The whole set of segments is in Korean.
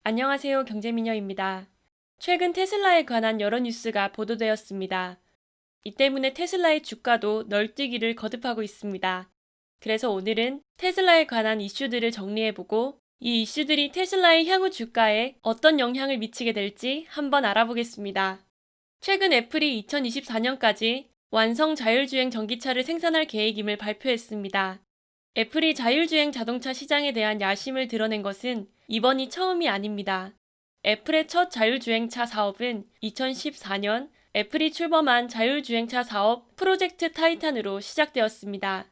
안녕하세요. 경제미녀입니다. 최근 테슬라에 관한 여러 뉴스가 보도되었습니다. 이 때문에 테슬라의 주가도 널뛰기를 거듭하고 있습니다. 그래서 오늘은 테슬라에 관한 이슈들을 정리해보고 이 이슈들이 테슬라의 향후 주가에 어떤 영향을 미치게 될지 한번 알아보겠습니다. 최근 애플이 2024년까지 완성 자율주행 전기차를 생산할 계획임을 발표했습니다. 애플이 자율주행 자동차 시장에 대한 야심을 드러낸 것은 이번이 처음이 아닙니다. 애플의 첫 자율주행차 사업은 2014년 애플이 출범한 자율주행차 사업 프로젝트 타이탄으로 시작되었습니다.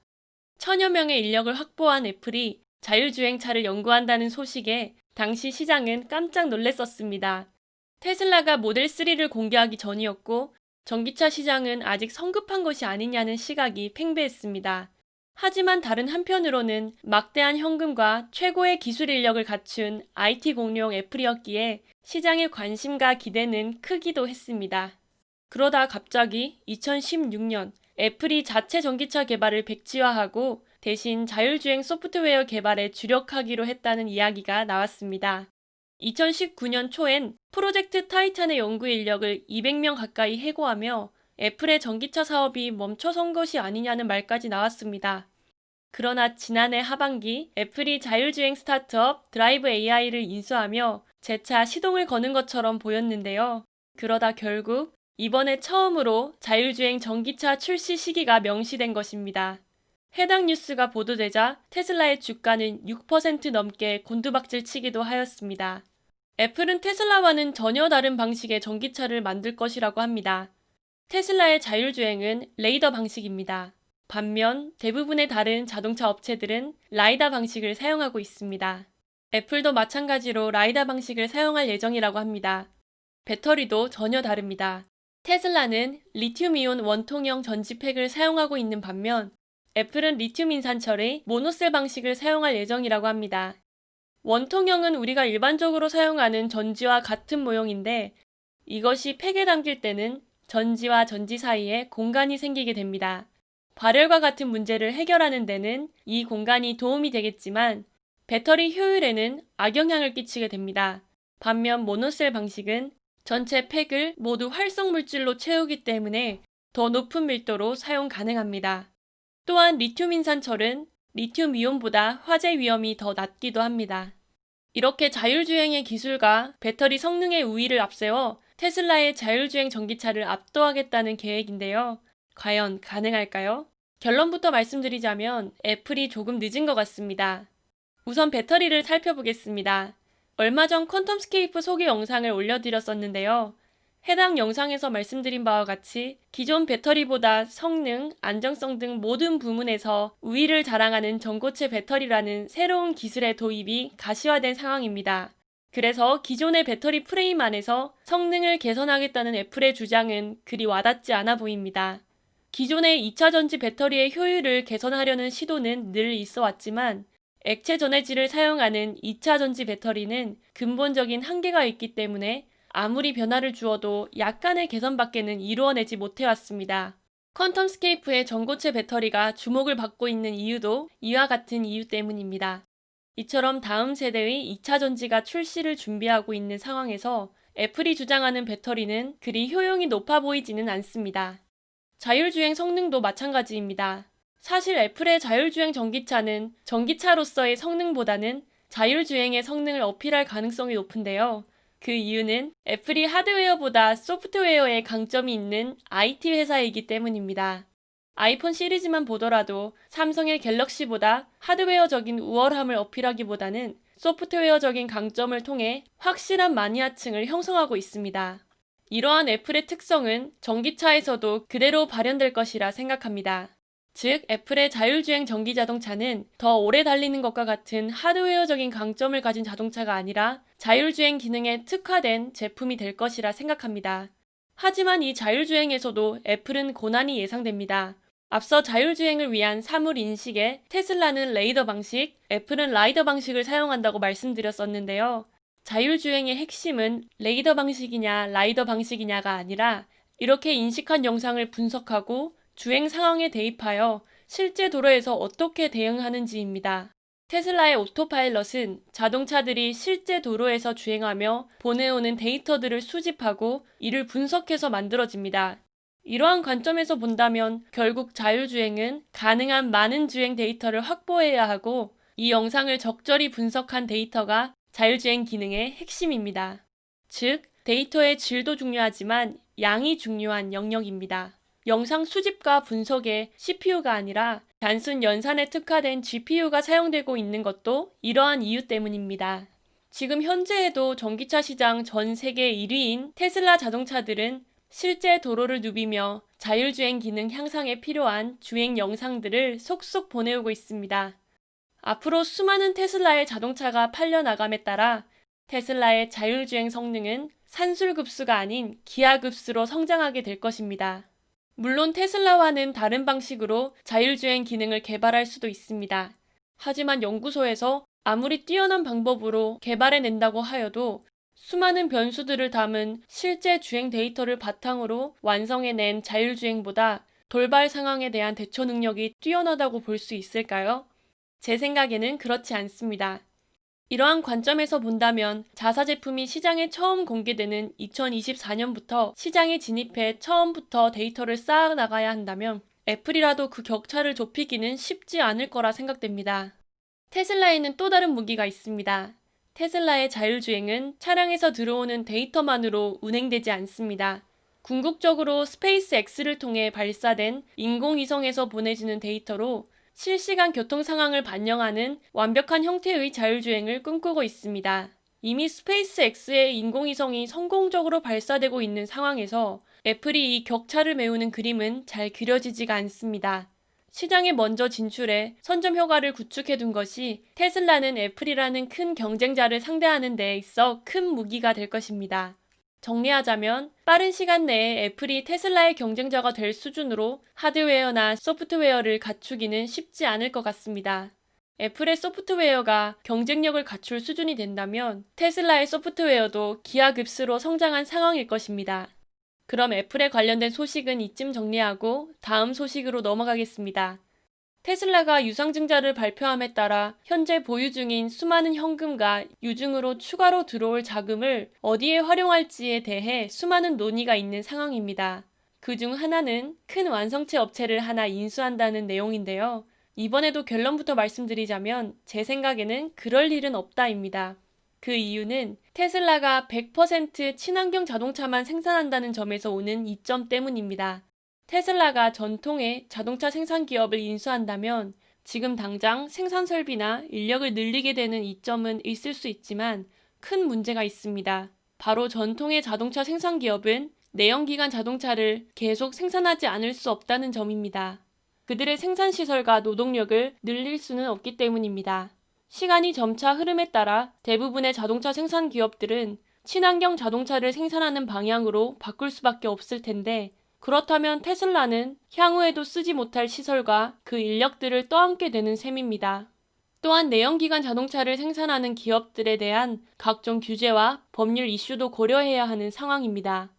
천여 명의 인력을 확보한 애플이 자율주행차를 연구한다는 소식에 당시 시장은 깜짝 놀랐었습니다. 테슬라가 모델 3를 공개하기 전이었고 전기차 시장은 아직 성급한 것이 아니냐는 시각이 팽배했습니다. 하지만 다른 한편으로는 막대한 현금과 최고의 기술 인력을 갖춘 IT 공룡 애플이었기에 시장의 관심과 기대는 크기도 했습니다. 그러다 갑자기 2016년 애플이 자체 전기차 개발을 백지화하고 대신 자율주행 소프트웨어 개발에 주력하기로 했다는 이야기가 나왔습니다. 2019년 초엔 프로젝트 타이탄의 연구 인력을 200명 가까이 해고하며 애플의 전기차 사업이 멈춰선 것이 아니냐는 말까지 나왔습니다. 그러나 지난해 하반기 애플이 자율주행 스타트업 드라이브 AI를 인수하며 재차 시동을 거는 것처럼 보였는데요. 그러다 결국 이번에 처음으로 자율주행 전기차 출시 시기가 명시된 것입니다. 해당 뉴스가 보도되자 테슬라의 주가는 6% 넘게 곤두박질 치기도 하였습니다. 애플은 테슬라와는 전혀 다른 방식의 전기차를 만들 것이라고 합니다. 테슬라의 자율주행은 레이더 방식입니다. 반면 대부분의 다른 자동차 업체들은 라이다 방식을 사용하고 있습니다. 애플도 마찬가지로 라이다 방식을 사용할 예정이라고 합니다. 배터리도 전혀 다릅니다. 테슬라는 리튬이온 원통형 전지팩을 사용하고 있는 반면 애플은 리튬 인산철의 모노셀 방식을 사용할 예정이라고 합니다. 원통형은 우리가 일반적으로 사용하는 전지와 같은 모형인데 이것이 팩에 담길 때는 전지와 전지 사이에 공간이 생기게 됩니다. 발열과 같은 문제를 해결하는 데는 이 공간이 도움이 되겠지만 배터리 효율에는 악영향을 끼치게 됩니다. 반면 모노셀 방식은 전체 팩을 모두 활성 물질로 채우기 때문에 더 높은 밀도로 사용 가능합니다. 또한 리튬 인산철은 리튬 이온보다 화재 위험이 더 낮기도 합니다. 이렇게 자율주행의 기술과 배터리 성능의 우위를 앞세워 테슬라의 자율주행 전기차를 압도하겠다는 계획인데요. 과연 가능할까요? 결론부터 말씀드리자면 애플이 조금 늦은 것 같습니다. 우선 배터리를 살펴보겠습니다. 얼마 전 퀀텀스케이프 소개 영상을 올려드렸었는데요. 해당 영상에서 말씀드린 바와 같이 기존 배터리보다 성능, 안정성 등 모든 부문에서 우위를 자랑하는 전고체 배터리라는 새로운 기술의 도입이 가시화된 상황입니다. 그래서 기존의 배터리 프레임 안에서 성능을 개선하겠다는 애플의 주장은 그리 와닿지 않아 보입니다. 기존의 2차 전지 배터리의 효율을 개선하려는 시도는 늘 있어 왔지만 액체 전해질을 사용하는 2차 전지 배터리는 근본적인 한계가 있기 때문에 아무리 변화를 주어도 약간의 개선밖에는 이루어내지 못해왔습니다. 퀀텀스케이프의 전고체 배터리가 주목을 받고 있는 이유도 이와 같은 이유 때문입니다. 이처럼 다음 세대의 2차 전지가 출시를 준비하고 있는 상황에서 애플이 주장하는 배터리는 그리 효용이 높아 보이지는 않습니다. 자율주행 성능도 마찬가지입니다. 사실 애플의 자율주행 전기차는 전기차로서의 성능보다는 자율주행의 성능을 어필할 가능성이 높은데요. 그 이유는 애플이 하드웨어보다 소프트웨어에 강점이 있는 IT 회사이기 때문입니다. 아이폰 시리즈만 보더라도 삼성의 갤럭시보다 하드웨어적인 우월함을 어필하기보다는 소프트웨어적인 강점을 통해 확실한 마니아층을 형성하고 있습니다. 이러한 애플의 특성은 전기차에서도 그대로 발현될 것이라 생각합니다. 즉, 애플의 자율주행 전기 자동차는 더 오래 달리는 것과 같은 하드웨어적인 강점을 가진 자동차가 아니라 자율주행 기능에 특화된 제품이 될 것이라 생각합니다. 하지만 이 자율주행에서도 애플은 고난이 예상됩니다. 앞서 자율주행을 위한 사물 인식에 테슬라는 레이더 방식, 애플은 라이더 방식을 사용한다고 말씀드렸었는데요. 자율주행의 핵심은 레이더 방식이냐 라이더 방식이냐가 아니라 이렇게 인식한 영상을 분석하고 주행 상황에 대입하여 실제 도로에서 어떻게 대응하는지입니다. 테슬라의 오토파일럿은 자동차들이 실제 도로에서 주행하며 보내오는 데이터들을 수집하고 이를 분석해서 만들어집니다. 이러한 관점에서 본다면 결국 자율주행은 가능한 많은 주행 데이터를 확보해야 하고 이 영상을 적절히 분석한 데이터가 자율주행 기능의 핵심입니다. 즉, 데이터의 질도 중요하지만 양이 중요한 영역입니다. 영상 수집과 분석에 CPU가 아니라 단순 연산에 특화된 GPU가 사용되고 있는 것도 이러한 이유 때문입니다. 지금 현재에도 전기차 시장 전 세계 1위인 테슬라 자동차들은 실제 도로를 누비며 자율주행 기능 향상에 필요한 주행 영상들을 속속 보내오고 있습니다. 앞으로 수많은 테슬라의 자동차가 팔려나감에 따라 테슬라의 자율주행 성능은 산술급수가 아닌 기하급수로 성장하게 될 것입니다. 물론 테슬라와는 다른 방식으로 자율주행 기능을 개발할 수도 있습니다. 하지만 연구소에서 아무리 뛰어난 방법으로 개발해낸다고 하여도 수많은 변수들을 담은 실제 주행 데이터를 바탕으로 완성해낸 자율주행보다 돌발 상황에 대한 대처 능력이 뛰어나다고 볼 수 있을까요? 제 생각에는 그렇지 않습니다. 이러한 관점에서 본다면 자사 제품이 시장에 처음 공개되는 2024년부터 시장에 진입해 처음부터 데이터를 쌓아 나가야 한다면 애플이라도 그 격차를 좁히기는 쉽지 않을 거라 생각됩니다. 테슬라에는 또 다른 무기가 있습니다. 테슬라의 자율주행은 차량에서 들어오는 데이터만으로 운행되지 않습니다. 궁극적으로 스페이스 X를 통해 발사된 인공위성에서 보내지는 데이터로 실시간 교통 상황을 반영하는 완벽한 형태의 자율주행을 꿈꾸고 있습니다. 이미 스페이스 X의 인공위성이 성공적으로 발사되고 있는 상황에서 애플이 이 격차를 메우는 그림은 잘 그려지지가 않습니다. 시장에 먼저 진출해 선점 효과를 구축해둔 것이 테슬라는 애플이라는 큰 경쟁자를 상대하는 데 있어 큰 무기가 될 것입니다. 정리하자면 빠른 시간 내에 애플이 테슬라의 경쟁자가 될 수준으로 하드웨어나 소프트웨어를 갖추기는 쉽지 않을 것 같습니다. 애플의 소프트웨어가 경쟁력을 갖출 수준이 된다면 테슬라의 소프트웨어도 기하급수로 성장한 상황일 것입니다. 그럼 애플에 관련된 소식은 이쯤 정리하고 다음 소식으로 넘어가겠습니다. 테슬라가 유상증자를 발표함에 따라 현재 보유 중인 수많은 현금과 유증으로 추가로 들어올 자금을 어디에 활용할지에 대해 수많은 논의가 있는 상황입니다. 그중 하나는 큰 완성체 업체를 하나 인수한다는 내용인데요. 이번에도 결론부터 말씀드리자면 제 생각에는 그럴 일은 없다입니다. 그 이유는 테슬라가 100% 친환경 자동차만 생산한다는 점에서 오는 이점 때문입니다. 테슬라가 전통의 자동차 생산 기업을 인수한다면 지금 당장 생산 설비나 인력을 늘리게 되는 이점은 있을 수 있지만 큰 문제가 있습니다. 바로 전통의 자동차 생산 기업은 내연기관 자동차를 계속 생산하지 않을 수 없다는 점입니다. 그들의 생산 시설과 노동력을 늘릴 수는 없기 때문입니다. 시간이 점차 흐름에 따라 대부분의 자동차 생산 기업들은 친환경 자동차를 생산하는 방향으로 바꿀 수밖에 없을 텐데 그렇다면 테슬라는 향후에도 쓰지 못할 시설과 그 인력들을 떠안게 되는 셈입니다. 또한 내연기관 자동차를 생산하는 기업들에 대한 각종 규제와 법률 이슈도 고려해야 하는 상황입니다.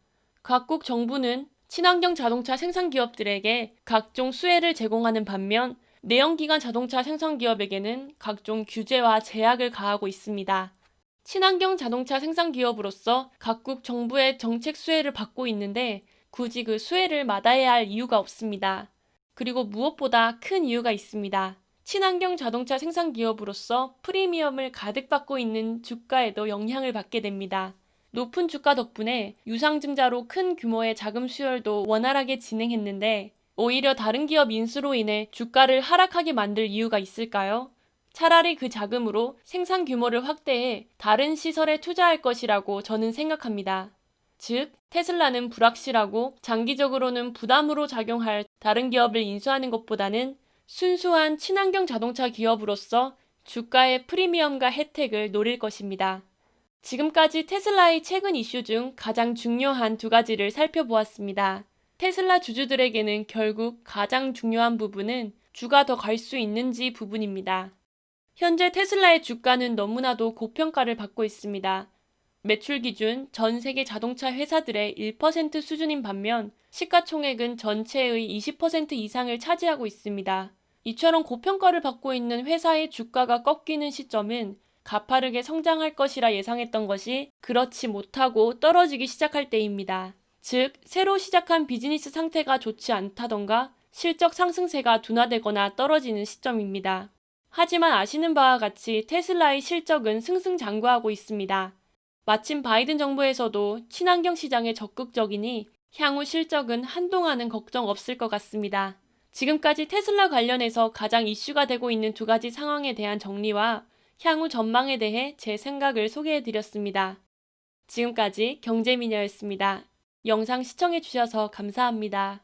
각국 정부는 친환경 자동차 생산 기업들에게 각종 수혜를 제공하는 반면 내연기관 자동차 생산 기업에게는 각종 규제와 제약을 가하고 있습니다. 친환경 자동차 생산 기업으로서 각국 정부의 정책 수혜를 받고 있는데 굳이 그 수혜를 마다해야 할 이유가 없습니다. 그리고 무엇보다 큰 이유가 있습니다. 친환경 자동차 생산 기업으로서 프리미엄을 가득 받고 있는 주가에도 영향을 받게 됩니다. 높은 주가 덕분에 유상증자로 큰 규모의 자금 수혈도 원활하게 진행했는데 오히려 다른 기업 인수로 인해 주가를 하락하게 만들 이유가 있을까요? 차라리 그 자금으로 생산 규모를 확대해 다른 시설에 투자할 것이라고 저는 생각합니다. 즉, 테슬라는 불확실하고 장기적으로는 부담으로 작용할 다른 기업을 인수하는 것보다는 순수한 친환경 자동차 기업으로서 주가의 프리미엄과 혜택을 노릴 것입니다. 지금까지 테슬라의 최근 이슈 중 가장 중요한 두 가지를 살펴보았습니다. 테슬라 주주들에게는 결국 가장 중요한 부분은 주가 더 갈 수 있는지 부분입니다. 현재 테슬라의 주가는 너무나도 고평가를 받고 있습니다. 매출 기준 전 세계 자동차 회사들의 1% 수준인 반면 시가총액은 전체의 20% 이상을 차지하고 있습니다. 이처럼 고평가를 받고 있는 회사의 주가가 꺾이는 시점은 가파르게 성장할 것이라 예상했던 것이 그렇지 못하고 떨어지기 시작할 때입니다. 즉, 새로 시작한 비즈니스 상태가 좋지 않다던가 실적 상승세가 둔화되거나 떨어지는 시점입니다. 하지만 아시는 바와 같이 테슬라의 실적은 승승장구하고 있습니다. 마침 바이든 정부에서도 친환경 시장에 적극적이니 향후 실적은 한동안은 걱정 없을 것 같습니다. 지금까지 테슬라 관련해서 가장 이슈가 되고 있는 두 가지 상황에 대한 정리와 향후 전망에 대해 제 생각을 소개해드렸습니다. 지금까지 경제미녀였습니다. 영상 시청해주셔서 감사합니다.